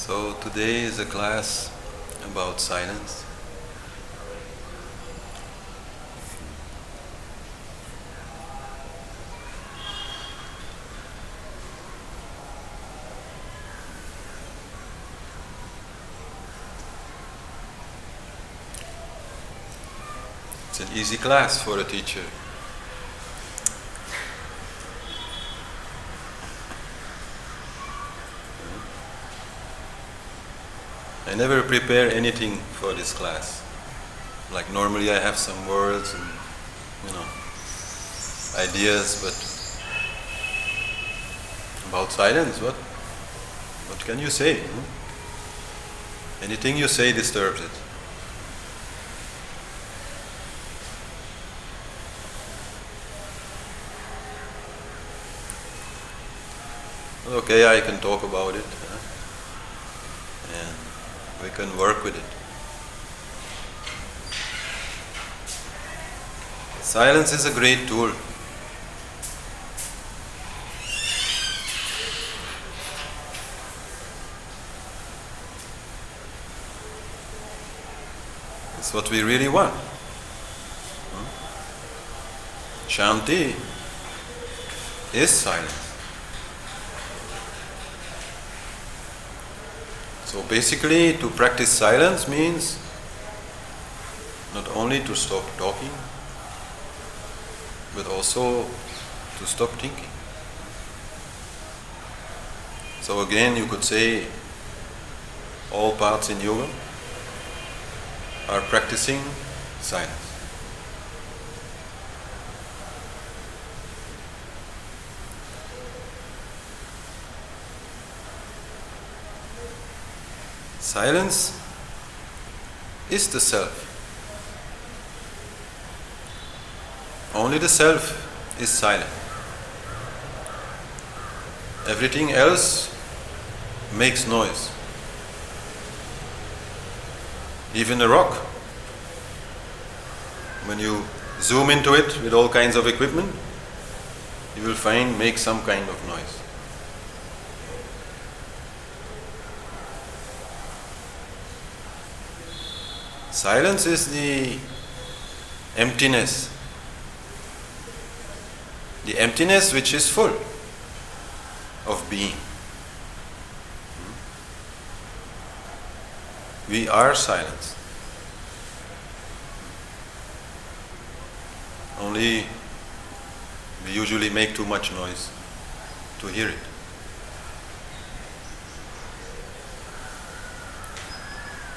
So today is a class about silence. It's an easy class for a teacher. I never prepare anything for this class. Like normally I have some words and ideas, but about silence, what can you say? Anything you say disturbs it. Okay, I can talk about it, and we can work with it. Silence is a great tool. It's what we really want. Shanti is silence. So basically, to practice silence means not only to stop talking, but also to stop thinking. So again, you could say all paths in yoga are practicing silence. Silence is the self. Only the self is silent. Everything else makes noise. Even a rock, when you zoom into it with all kinds of equipment, you will find makes some kind of noise. Silence is the emptiness. The emptiness which is full of being. We are silence. Only we usually make too much noise to hear it.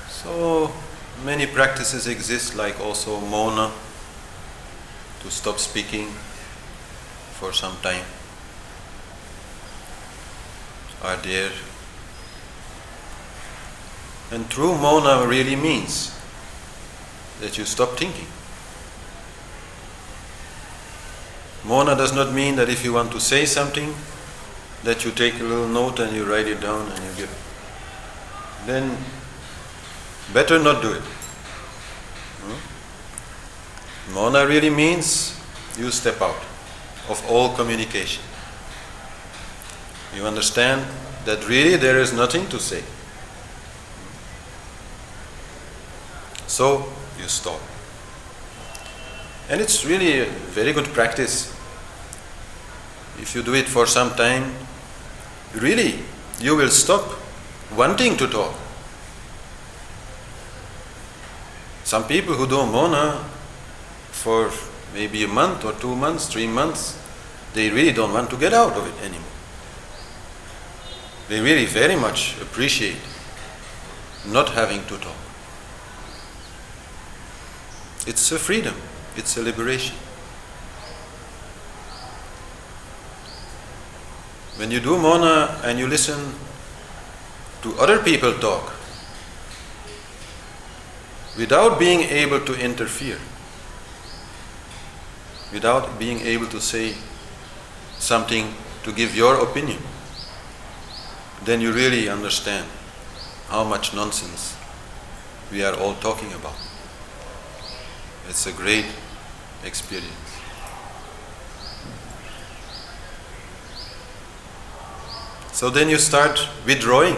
So many practices exist, like also mauna, to stop speaking for some time, are there. And true mauna really means that you stop thinking. Mauna does not mean that if you want to say something, that you take a little note and you write it down and you give it. Then better not do it. Mauna really means you step out of all communication. You understand that really there is nothing to say. So you stop. And it's really a very good practice. If you do it for some time, really you will stop wanting to talk. Some people who do mauna for maybe a month or 2 months, 3 months, they really don't want to get out of it anymore. They really very much appreciate not having to talk. It's a freedom, it's a liberation. When you do mauna and you listen to other people talk, without being able to interfere, without being able to say something to give your opinion, then you really understand how much nonsense we are all talking about. It's a great experience. So then you start withdrawing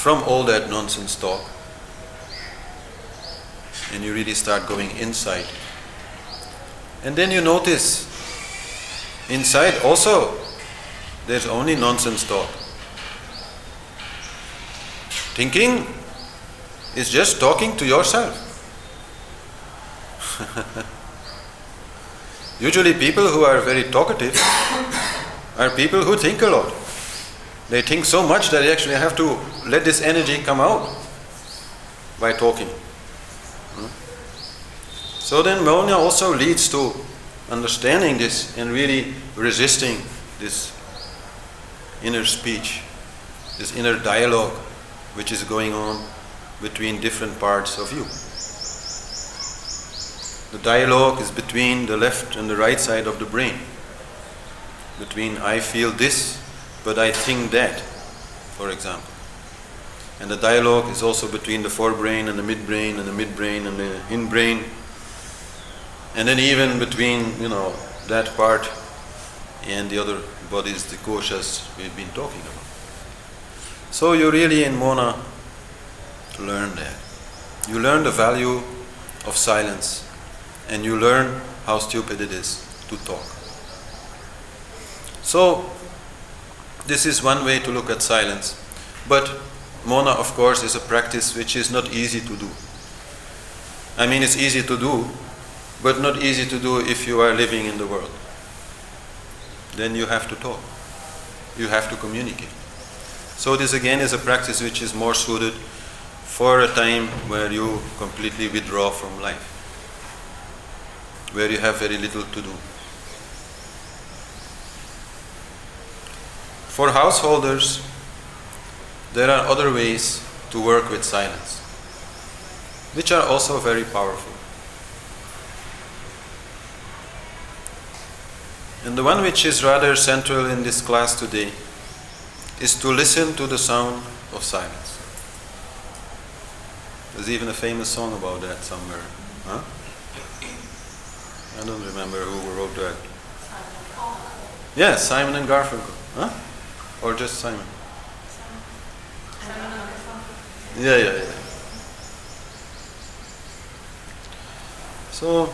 from all that nonsense talk, and you really start going inside. And then you notice, inside also, there's only nonsense talk. Thinking is just talking to yourself. Usually people who are very talkative are people who think a lot. They think so much that they actually have to let this energy come out by talking. So then mauna also leads to understanding this and really resisting this inner speech, this inner dialogue which is going on between different parts of you. The dialogue is between the left and the right side of the brain. Between I feel this, but I think that, for example. And the dialogue is also between the forebrain and the midbrain and the midbrain and the hindbrain. And then even between, that part and the other bodies, the koshas we've been talking about. So you really in mauna learn that. You learn the value of silence, and you learn how stupid it is to talk. So this is one way to look at silence. But mauna, of course, is a practice which is not easy to do. I mean, it's easy to do, but not easy to do if you are living in the world. Then you have to talk. You have to communicate. So this again is a practice which is more suited for a time where you completely withdraw from life, where you have very little to do. For householders, there are other ways to work with silence, which are also very powerful. And the one which is rather central in this class today is to listen to the sound of silence. There's even a famous song about that somewhere. Huh? I don't remember who wrote that. Yes, Simon and Garfunkel. Huh? Or just Simon? Yeah. So,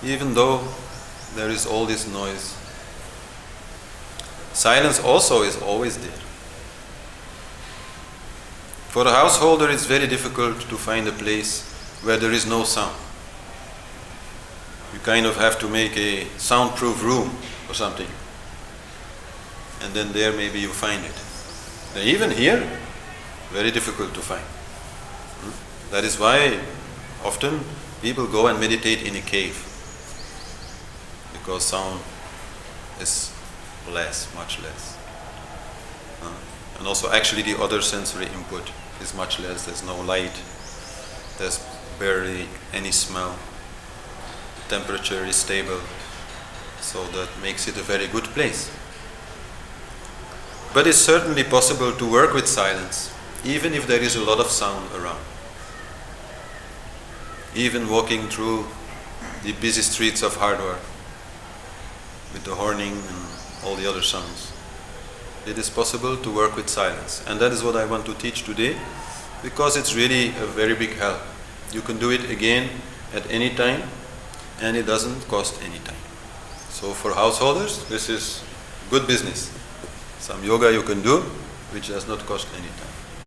even though there is all this noise, silence also is always there. For a householder, it's very difficult to find a place where there is no sound. You kind of have to make a soundproof room or something, and then there maybe you find it. And even here, very difficult to find. That is why often people go and meditate in a cave, because sound is less, much less. And also actually the other sensory input is much less. There's no light, there's barely any smell. Temperature is stable, so that makes it a very good place. But it's certainly possible to work with silence, even if there is a lot of sound around. Even walking through the busy streets of Hardwar, with the horning and all the other sounds, it is possible to work with silence. And that is what I want to teach today, because it's really a very big help. You can do it again at any time, and it doesn't cost any time. So for householders, this is good business. Some yoga you can do, which does not cost any time.